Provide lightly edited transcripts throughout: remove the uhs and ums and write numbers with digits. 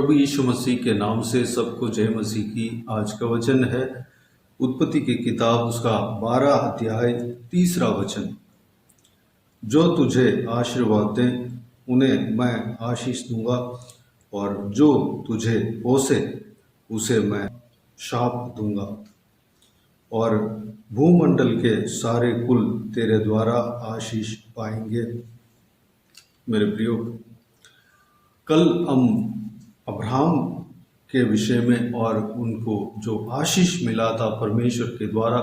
प्रभु यीशु मसीह के नाम से सबको जय मसीह की। आज का वचन है उत्पत्ति की किताब उसका 12 अध्याय 3 वचन। जो तुझे आशीर्वाद दें उन्हें मैं आशीष दूंगा, और जो तुझे कोसे उसे मैं शाप दूंगा, और भूमंडल के सारे कुल तेरे द्वारा आशीष पाएंगे। मेरे प्रियो, कल हम अब्राहम के विषय में और उनको जो आशीष मिला था परमेश्वर के द्वारा,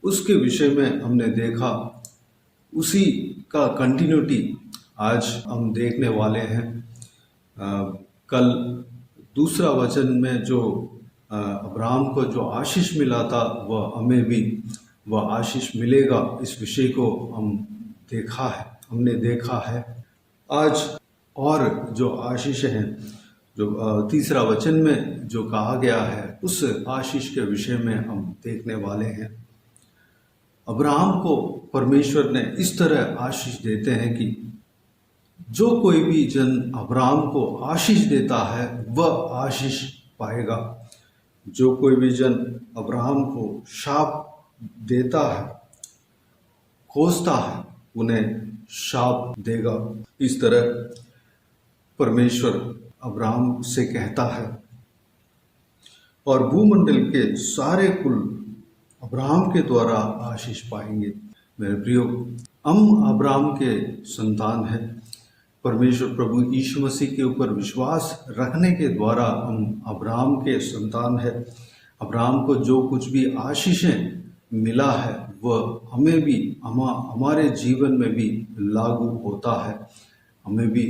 उसके विषय में हमने देखा। उसी का कंटिन्यूटी आज हम देखने वाले हैं। कल दूसरा वचन में जो अब्राहम को जो आशीष मिला था वह हमें भी वह आशीष मिलेगा, इस विषय को हमने देखा है। आज और जो आशीष है, जो तीसरा वचन में जो कहा गया है, उस आशीष के विषय में हम देखने वाले हैं। अब्राहम को परमेश्वर ने इस तरह आशीष देते हैं कि जो कोई भी जन अब्राहम को आशीष देता है वह आशीष पाएगा। जो कोई भी जन अब्राहम को शाप देता है, कोसता है, उन्हें शाप देगा। इस तरह परमेश्वर अब्राहम से कहता है, और भूमंडल के सारे कुल अब्राहम के द्वारा आशीष पाएंगे। मेरे प्रियो, हम अब्राहम के संतान हैं। परमेश्वर प्रभु यीशु मसीह के ऊपर विश्वास रखने के द्वारा हम अब्राहम के संतान हैं। अब्राहम को जो कुछ भी आशीषें मिला है वह हमें भी हमारे जीवन में भी लागू होता है। हमें भी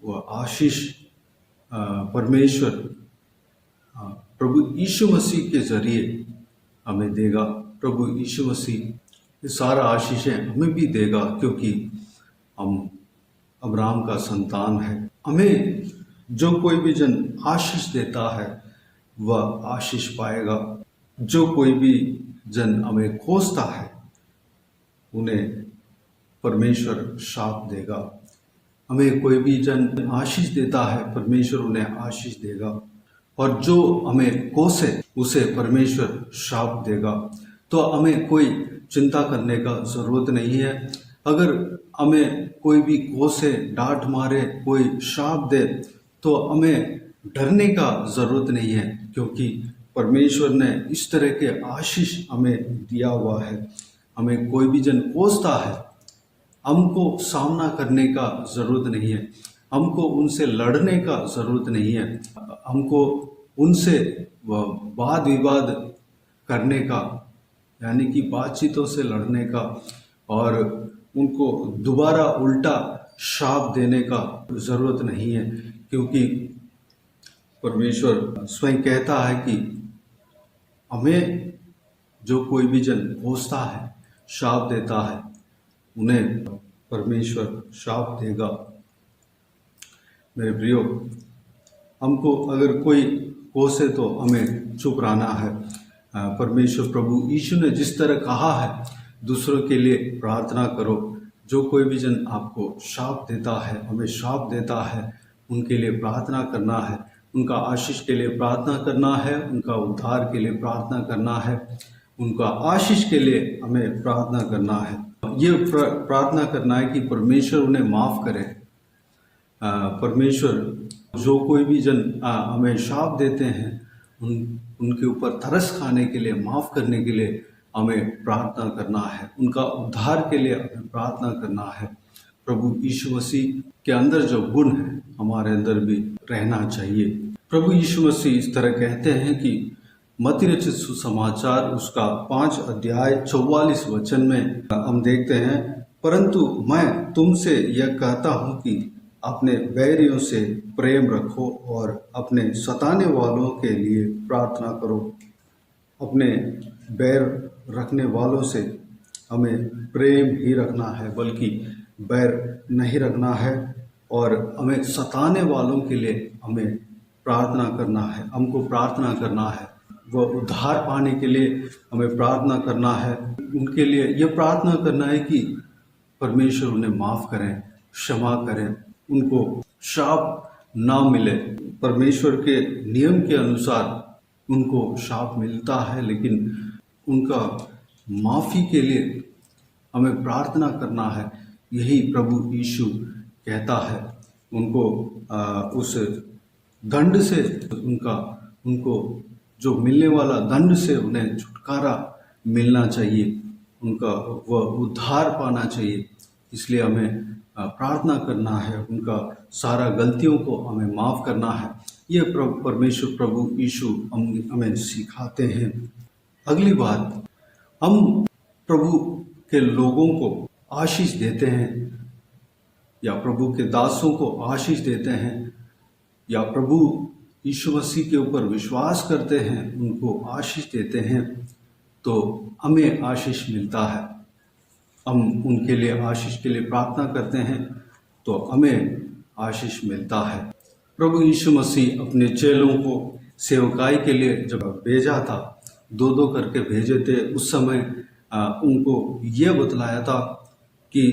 वह आशीष परमेश्वर प्रभु यीशु मसीह के जरिए हमें देगा। प्रभु यीशु मसीह सारा आशीषें हमें भी देगा, क्योंकि हम अब्राहम का संतान है। हमें जो कोई भी जन आशीष देता है वह आशीष पाएगा। जो कोई भी जन हमें कोसता है उन्हें परमेश्वर शाप देगा। हमें कोई भी जन आशीष देता है, परमेश्वर उन्हें आशीष देगा, और जो हमें कोसे उसे परमेश्वर शाप देगा। तो हमें कोई चिंता करने का जरूरत नहीं है। अगर हमें कोई भी कोसे, डांट मारे, कोई शाप दे, तो हमें डरने का जरूरत नहीं है, क्योंकि परमेश्वर ने इस तरह के आशीष हमें दिया हुआ है। हमें कोई भी जन कोसता है, हमको सामना करने का जरूरत नहीं है, हमको उनसे लड़ने का जरूरत नहीं है, हमको उनसे वाद विवाद करने का, यानी कि बातचीतों से लड़ने का, और उनको दोबारा उल्टा शाप देने का जरूरत नहीं है। क्योंकि परमेश्वर स्वयं कहता है कि हमें जो कोई भी जन कोसता है, शाप देता है, उन्हें परमेश्वर शाप देगा। मेरे प्रियो, हमको अगर कोई कोसे तो हमें चुप रहना है। परमेश्वर प्रभु यीशु ने जिस तरह कहा है, दूसरों के लिए प्रार्थना करो। जो कोई भी जन आपको शाप देता है, हमें शाप देता है, उनके लिए प्रार्थना करना है, उनका आशीष के लिए प्रार्थना करना है, उनका उद्धार के लिए प्रार्थना करना है, उनका आशीष के लिए हमें प्रार्थना करना है। ये प्रार्थना करना है कि परमेश्वर उन्हें माफ़ करे। परमेश्वर जो कोई भी जन हमें शाप देते हैं, उनके ऊपर तरस खाने के लिए, माफ़ करने के लिए हमें प्रार्थना करना है। उनका उद्धार के लिए हमें प्रार्थना करना है। प्रभु यीशु मसीह के अंदर जो गुण है, हमारे अंदर भी रहना चाहिए। प्रभु यीशु मसीह इस तरह कहते हैं कि मत्ती रचित सुसमाचार उसका 5 अध्याय 44 वचन में हम देखते हैं, परंतु मैं तुमसे यह कहता हूँ कि अपने बैरियों से प्रेम रखो और अपने सताने वालों के लिए प्रार्थना करो। अपने बैर रखने वालों से हमें प्रेम ही रखना है, बल्कि बैर नहीं रखना है। और हमें सताने वालों के लिए हमें प्रार्थना करना है, हमको प्रार्थना करना है। वह उद्धार पाने के लिए हमें प्रार्थना करना है। उनके लिए यह प्रार्थना करना है कि परमेश्वर उन्हें माफ़ करें, क्षमा करें, उनको शाप ना मिले, परमेश्वर के नियम के अनुसार उनको शाप मिलता है, लेकिन उनका माफ़ी के लिए हमें प्रार्थना करना है। यही प्रभु यीशु कहता है। उनको उस दंड से उनको जो मिलने वाला दंड से उन्हें छुटकारा मिलना चाहिए, उनका वह उद्धार पाना चाहिए। इसलिए हमें प्रार्थना करना है, उनका सारा गलतियों को हमें माफ़ करना है। ये परमेश्वर प्रभु यीशु हमें सिखाते हैं। अगली बात, हम प्रभु के लोगों को आशीष देते हैं या प्रभु के दासों को आशीष देते हैं या प्रभु यीशु मसीह के ऊपर विश्वास करते हैं, उनको आशीष देते हैं, तो हमें आशीष मिलता है। हम उनके लिए आशीष के लिए प्रार्थना करते हैं तो हमें आशीष मिलता है। प्रभु यीशु मसीह अपने चेलों को सेवकाई के लिए जब भेजा था, दो दो करके भेजे थे, उस समय उनको ये बतलाया था कि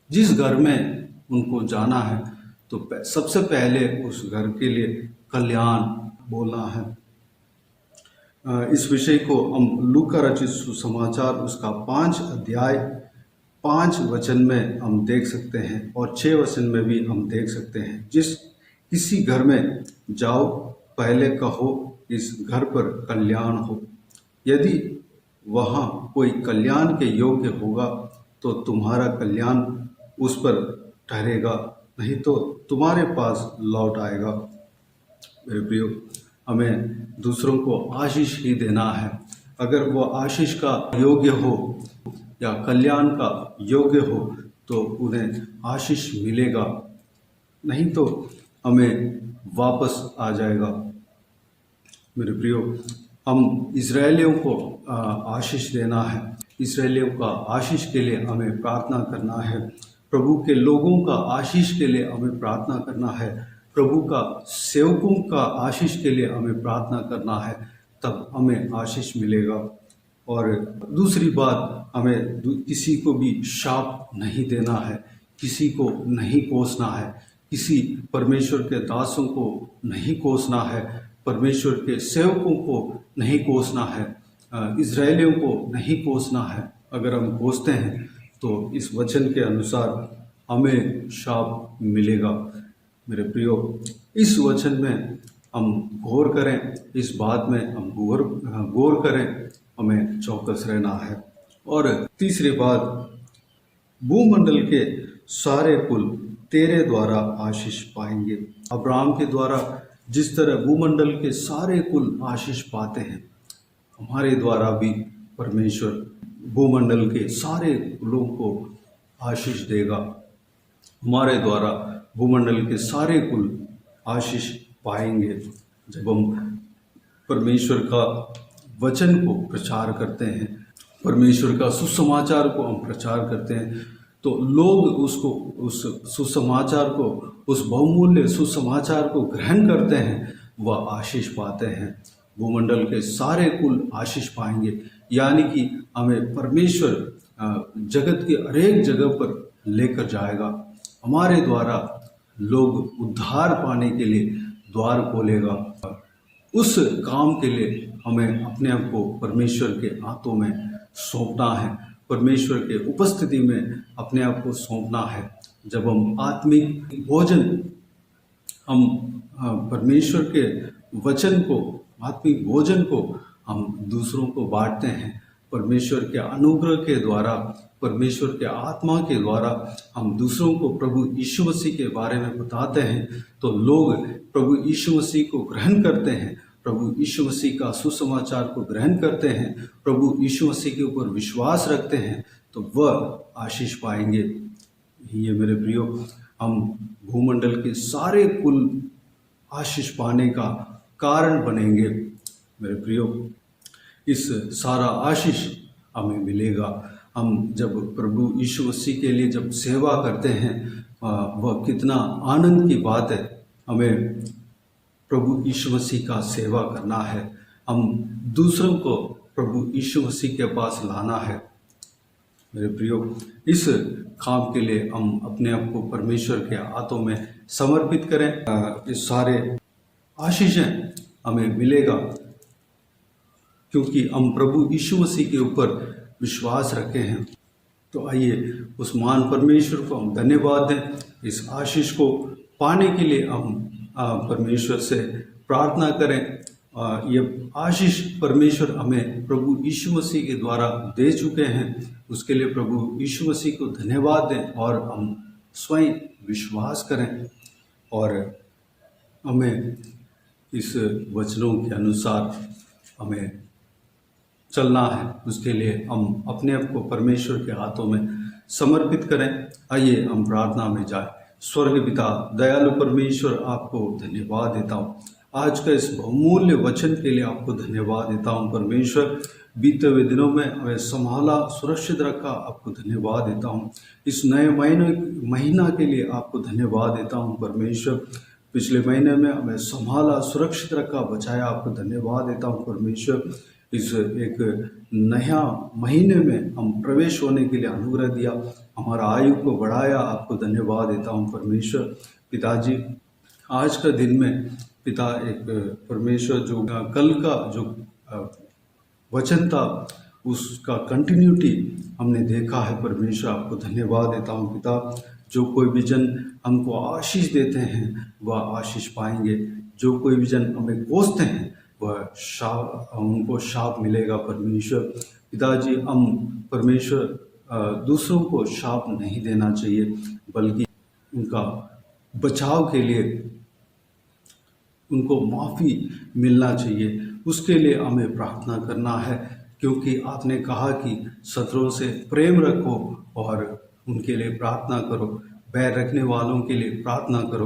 जिस घर में उनको जाना है तो सबसे पहले उस घर के लिए कल्याण बोलना है। इस विषय को हम लूका रचित सुसमाचार उसका 5 अध्याय 5 वचन में हम देख सकते हैं और 6 वचन में भी हम देख सकते हैं। जिस किसी घर में जाओ, पहले कहो इस घर पर कल्याण हो। यदि वहाँ कोई कल्याण के योग्य होगा तो तुम्हारा कल्याण उस पर ठहरेगा, नहीं तो तुम्हारे पास लौट आएगा। मेरे प्रियो, हमें दूसरों को आशीष ही देना है। अगर वो आशीष का योग्य हो या कल्याण का योग्य हो तो उन्हें आशीष मिलेगा, नहीं तो हमें वापस आ जाएगा। मेरे प्रियो, हम इज़राइलियों को आशीष देना है। इज़राइलियों का आशीष के लिए हमें प्रार्थना करना है। प्रभु के लोगों का आशीष के लिए हमें प्रार्थना करना है। प्रभु का सेवकों का आशीष के लिए हमें प्रार्थना करना है, तब हमें आशीष मिलेगा। और दूसरी बात, हमें किसी को भी शाप नहीं देना है, किसी को नहीं कोसना है, किसी परमेश्वर के दासों को नहीं कोसना है, परमेश्वर के सेवकों को नहीं कोसना है, इज़राइलियों को नहीं कोसना है। अगर हम कोसते हैं तो इस वचन के अनुसार हमें शाप मिलेगा। मेरे प्रियो, इस वचन में हम गौर करें, इस बात में हम गौर करें, हमें चौकस रहना है। और तीसरी बात, भूमंडल के सारे कुल तेरे द्वारा आशीष पाएंगे। अब्राहम के द्वारा जिस तरह भूमंडल के सारे कुल आशीष पाते हैं, हमारे द्वारा भी परमेश्वर भूमंडल के सारे कुलों को आशीष देगा। हमारे द्वारा भूमंडल के सारे कुल आशीष पाएंगे जब हम परमेश्वर का वचन को प्रचार करते हैं, परमेश्वर का सुसमाचार को हम प्रचार करते हैं, तो लोग उसको, उस सुसमाचार को, उस बहुमूल्य सुसमाचार को ग्रहण करते हैं, वह आशीष पाते हैं। भूमंडल के सारे कुल आशीष पाएंगे, यानी कि हमें परमेश्वर जगत के हरेक जगह पर लेकर जाएगा। हमारे द्वारा लोग उद्धार पाने के लिए द्वार खोलेगा। उस काम के लिए हमें अपने आप को परमेश्वर के हाथों में सौंपना है, परमेश्वर के उपस्थिति में अपने आप को सौंपना है। जब हम आत्मिक भोजन, हम परमेश्वर के वचन को, आत्मिक भोजन को हम दूसरों को बांटते हैं, परमेश्वर के अनुग्रह के द्वारा, परमेश्वर के आत्मा के द्वारा हम दूसरों को प्रभु यीशु मसीह के बारे में बताते हैं, तो लोग प्रभु यीशु मसीह को ग्रहण करते हैं, प्रभु यीशु मसीह का सुसमाचार को ग्रहण करते हैं, प्रभु यीशु मसीह के ऊपर विश्वास रखते हैं, तो वह आशीष पाएंगे। ये मेरे प्रियो, हम भूमंडल के सारे कुल आशीष पाने का कारण बनेंगे। मेरे प्रियो, इस सारा आशीष हमें मिलेगा। हम जब प्रभु यीशु मसीह के लिए जब सेवा करते हैं, वह कितना आनंद की बात है। हमें प्रभु यीशु मसीह का सेवा करना है, हम दूसरों को प्रभु यीशु मसीह के पास लाना है। मेरे प्रियो, इस काम के लिए हम अपने आप को परमेश्वर के हाथों में समर्पित करें। इस सारे आशीषें हमें मिलेगा, क्योंकि हम प्रभु यीशु मसीह के ऊपर विश्वास रखे हैं। तो आइए उस महान परमेश्वर को हम धन्यवाद दें। इस आशीष को पाने के लिए हम परमेश्वर से प्रार्थना करें। ये आशीष परमेश्वर हमें प्रभु यीशु मसीह के द्वारा दे चुके हैं, उसके लिए प्रभु यीशु मसीह को धन्यवाद दें और हम स्वयं विश्वास करें और हमें इस वचनों के अनुसार हमें चलना है। उसके लिए हम अपने आप को परमेश्वर के हाथों में समर्पित करें। आइए हम प्रार्थना में जाएं। स्वर्ग पिता दयालु परमेश्वर, आपको धन्यवाद देता हूँ आज का इस बहुमूल्य वचन के लिए। आपको धन्यवाद देता हूँ परमेश्वर, बीते हुए दिनों में हमें संभाला, सुरक्षित रखा, आपको धन्यवाद देता हूँ। इस नए महीना के लिए आपको धन्यवाद देता हूँ परमेश्वर। पिछले महीने में हमें संभाला, सुरक्षित रखा, बचाया, आपको धन्यवाद देता हूँ परमेश्वर। इस एक नया महीने में हम प्रवेश होने के लिए अनुग्रह दिया, हमारा आयु को बढ़ाया, आपको धन्यवाद देता हूँ परमेश्वर। पिताजी, आज का दिन में पिता एक परमेश्वर जो कल का जो वचन था उसका कंटिन्यूटी हमने देखा है परमेश्वर, आपको धन्यवाद देता हूँ पिता। जो कोई भी जन हमको आशीष देते हैं वह आशीष पाएंगे, जो कोई भी जन हमें कोसते हैं वह उनको शाप मिलेगा परमेश्वर। पिताजी, हम परमेश्वर दूसरों को शाप नहीं देना चाहिए, बल्कि उनका बचाव के लिए उनको माफ़ी मिलना चाहिए, उसके लिए हमें प्रार्थना करना है। क्योंकि आपने कहा कि शत्रुओं से प्रेम रखो और उनके लिए प्रार्थना करो, बैर रखने वालों के लिए प्रार्थना करो।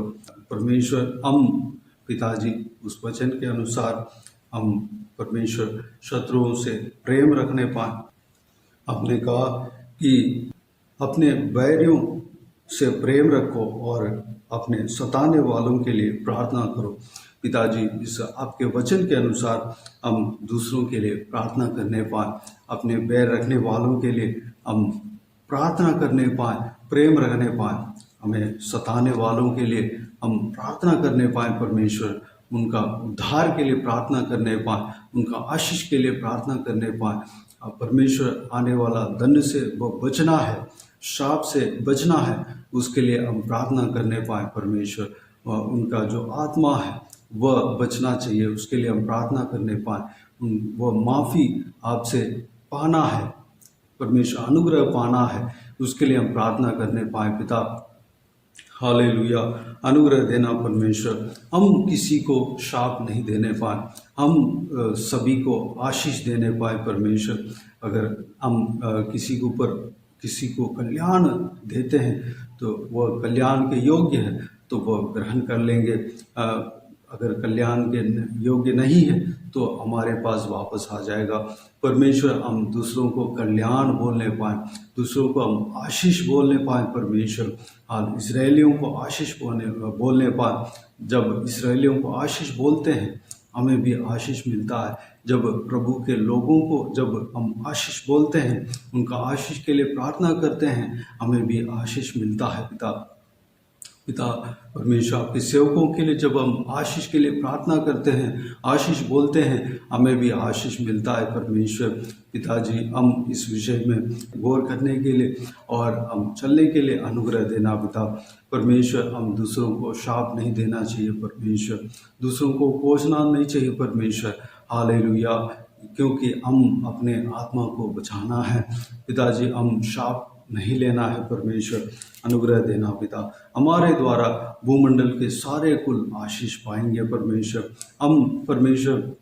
परमेश्वर, हम पिताजी उस वचन के अनुसार हम परमेश्वर शत्रुओं से प्रेम रखने पाए। आपने कहा कि अपने बैरियों से प्रेम रखो और अपने सताने वालों के लिए प्रार्थना करो। पिताजी, इस आपके वचन के अनुसार हम दूसरों के लिए प्रार्थना करने पाए, अपने बैर रखने वालों के लिए हम प्रार्थना करने पाए, प्रेम रखने पाए, हमें सताने वालों के लिए हम प्रार्थना करने पाए परमेश्वर, उनका उद्धार के लिए प्रार्थना करने पाए, उनका आशीष के लिए प्रार्थना करने पाए। परमेश्वर, आने वाला दंड से वो बचना है, शाप से बचना है, उसके लिए हम प्रार्थना करने पाए परमेश्वर। उनका जो आत्मा है वह बचना चाहिए, उसके लिए हम प्रार्थना करने पाए। वह माफ़ी आपसे पाना है परमेश्वर, अनुग्रह पाना है, उसके लिए हम प्रार्थना करने पाए पिता। हालेलुया, अनुग्रह देना परमेश्वर। हम किसी को शाप नहीं देने पाए, हम सभी को आशीष देने पाए परमेश्वर। अगर हम किसी को कल्याण देते हैं तो वह कल्याण के योग्य है तो वह ग्रहण कर लेंगे। अगर कल्याण के योग्य नहीं है तो हमारे पास वापस आ जाएगा। परमेश्वर, हम दूसरों को कल्याण बोलने पाए, दूसरों को हम आशीष बोलने पाए परमेश्वर। हाल इस्राएलियों को आशीष बोलने पाए। जब इस्राएलियों को आशीष बोलते हैं हमें भी आशीष मिलता है। जब प्रभु के लोगों को जब हम आशीष बोलते हैं, उनका आशीष के लिए प्रार्थना करते हैं, हमें भी आशीष मिलता है पिता परमेश्वर। आपके सेवकों के लिए जब हम आशीष के लिए प्रार्थना करते हैं, आशीष बोलते हैं, हमें भी आशीष मिलता है परमेश्वर। पिताजी, हम इस विषय में गौर करने के लिए और हम चलने के लिए अनुग्रह देना पिता परमेश्वर। हम दूसरों को शाप नहीं देना चाहिए परमेश्वर, दूसरों को कोसना नहीं चाहिए परमेश्वर। हालेलुया, क्योंकि हम अपने आत्मा को बचाना है पिताजी, हम शाप नहीं लेना है परमेश्वर। अनुग्रह देना पिता, हमारे द्वारा भूमंडल के सारे कुल आशीष पाएंगे परमेश्वर। हम परमेश्वर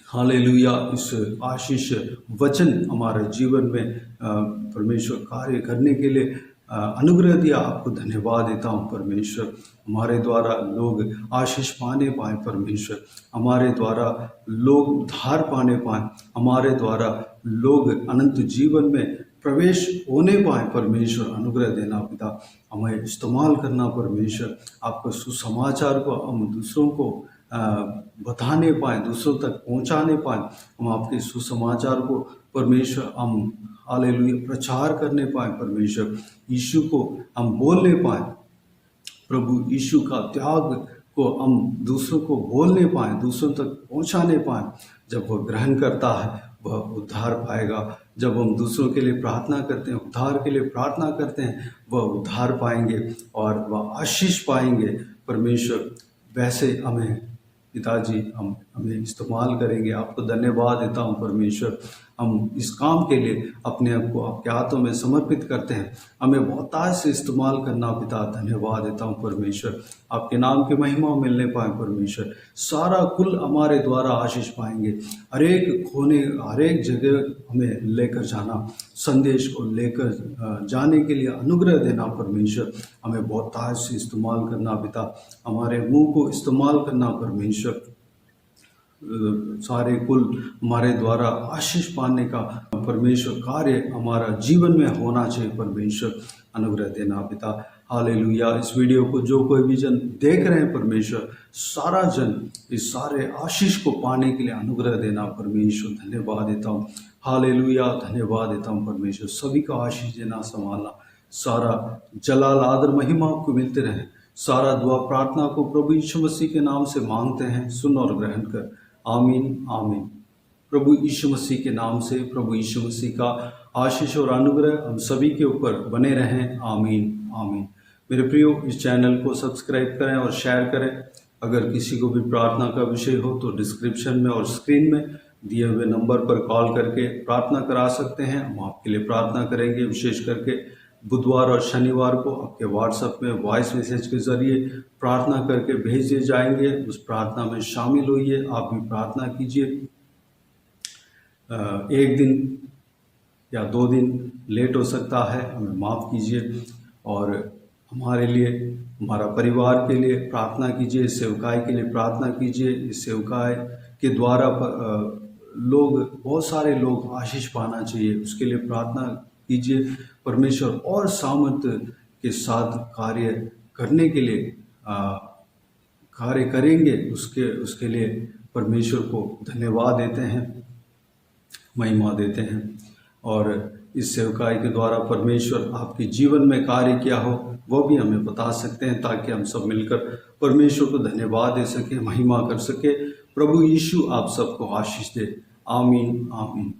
हालेलुया, इस आशीष वचन हमारे जीवन में परमेश्वर कार्य करने के लिए अनुग्रह दिया, आपको धन्यवाद देता हूँ परमेश्वर। हमारे द्वारा लोग आशीष पाने पाए परमेश्वर, हमारे द्वारा लोग उद्धार पाने पाए, हमारे द्वारा लोग अनंत जीवन में प्रवेश होने पाए परमेश्वर। अनुग्रह देना पिता, हमें इस्तेमाल करना परमेश्वर। आपको सुसमाचार को हम दूसरों को बताने पाए, दूसरों तक पहुंचाने पाए। हम आपके सुसमाचार को परमेश्वर हम हालेलुया प्रचार करने पाए परमेश्वर। यीशु को हम बोलने पाए, प्रभु यीशु का त्याग को हम दूसरों को बोलने पाएँ, दूसरों तक पहुंचाने पाएँ। जब वह ग्रहण करता है वह उद्धार पाएगा। जब हम दूसरों के लिए प्रार्थना करते हैं, उद्धार के लिए प्रार्थना करते हैं, वह उद्धार पाएंगे और वह आशीष पाएंगे। परमेश्वर वैसे हमें पिताजी हमें इस्तेमाल करेंगे। आपको धन्यवाद देता हूँ परमेश्वर, हम इस काम के लिए अपने आप को आपके हाथों में समर्पित करते हैं। हमें बहुतायत से इस्तेमाल करना पिता, धन्यवाद देता हूँ परमेश्वर। आपके नाम की महिमा मिलने पाए परमेश्वर। सारा कुल हमारे द्वारा आशीष पाएंगे। हर एक जगह हमें लेकर जाना, संदेश को लेकर जाने के लिए अनुग्रह देना परमेश्वर। हमें बहुतायत से इस्तेमाल करना पिता, हमारे मुंह को इस्तेमाल करना परमेश्वर। सारे कुल हमारे द्वारा आशीष पाने का परमेश्वर कार्य हमारा जीवन में होना चाहिए परमेश्वर। अनुग्रह देना पिता। हालेलुया। इस वीडियो को जो कोई भी जन देख रहे हैं परमेश्वर, सारा जन इस सारे आशीष को पाने के लिए अनुग्रह देना परमेश्वर। धन्यवाद देता हूँ। हालेलुया। धन्यवाद देता हूँ परमेश्वर। सभी का आशीष देना, संभालना। सारा जलाल आदर महिमा आपको मिलते रहे। सारा दुआ प्रार्थना को प्रभु यीशु मसीह के नाम से मांगते हैं, सुन और ग्रहण कर। आमीन आमीन। प्रभु यीशु मसीह के नाम से प्रभु यीशु मसीह का आशीष और अनुग्रह हम सभी के ऊपर बने रहें। आमीन आमीन। मेरे प्रियो, इस चैनल को सब्सक्राइब करें और शेयर करें। अगर किसी को भी प्रार्थना का विषय हो तो डिस्क्रिप्शन में और स्क्रीन में दिए हुए नंबर पर कॉल करके प्रार्थना करा सकते हैं। हम आपके लिए प्रार्थना करेंगे। विशेष करके बुधवार और शनिवार को आपके व्हाट्सएप में वॉइस मैसेज के जरिए प्रार्थना करके भेज दिए जाएंगे। उस प्रार्थना में शामिल होइए, आप भी प्रार्थना कीजिए। एक दिन या 2 दिन लेट हो सकता है, हमें माफ़ कीजिए। और हमारे लिए, हमारा परिवार के लिए प्रार्थना कीजिए। इस सेवकाई के लिए प्रार्थना कीजिए। इस सेवकाई के द्वारा बहुत सारे लोग आशीष पाना चाहिए, उसके लिए प्रार्थना कीजिए। परमेश्वर और सामर्थ्य के साथ कार्य करने के लिए कार्य करेंगे, उसके लिए परमेश्वर को धन्यवाद देते हैं, महिमा देते हैं। और इस सेवकाई के द्वारा परमेश्वर आपके जीवन में कार्य किया हो वो भी हमें बता सकते हैं, ताकि हम सब मिलकर परमेश्वर को धन्यवाद दे सके, महिमा कर सके। प्रभु यीशु आप सबको आशीष दे। आमीन आमीन।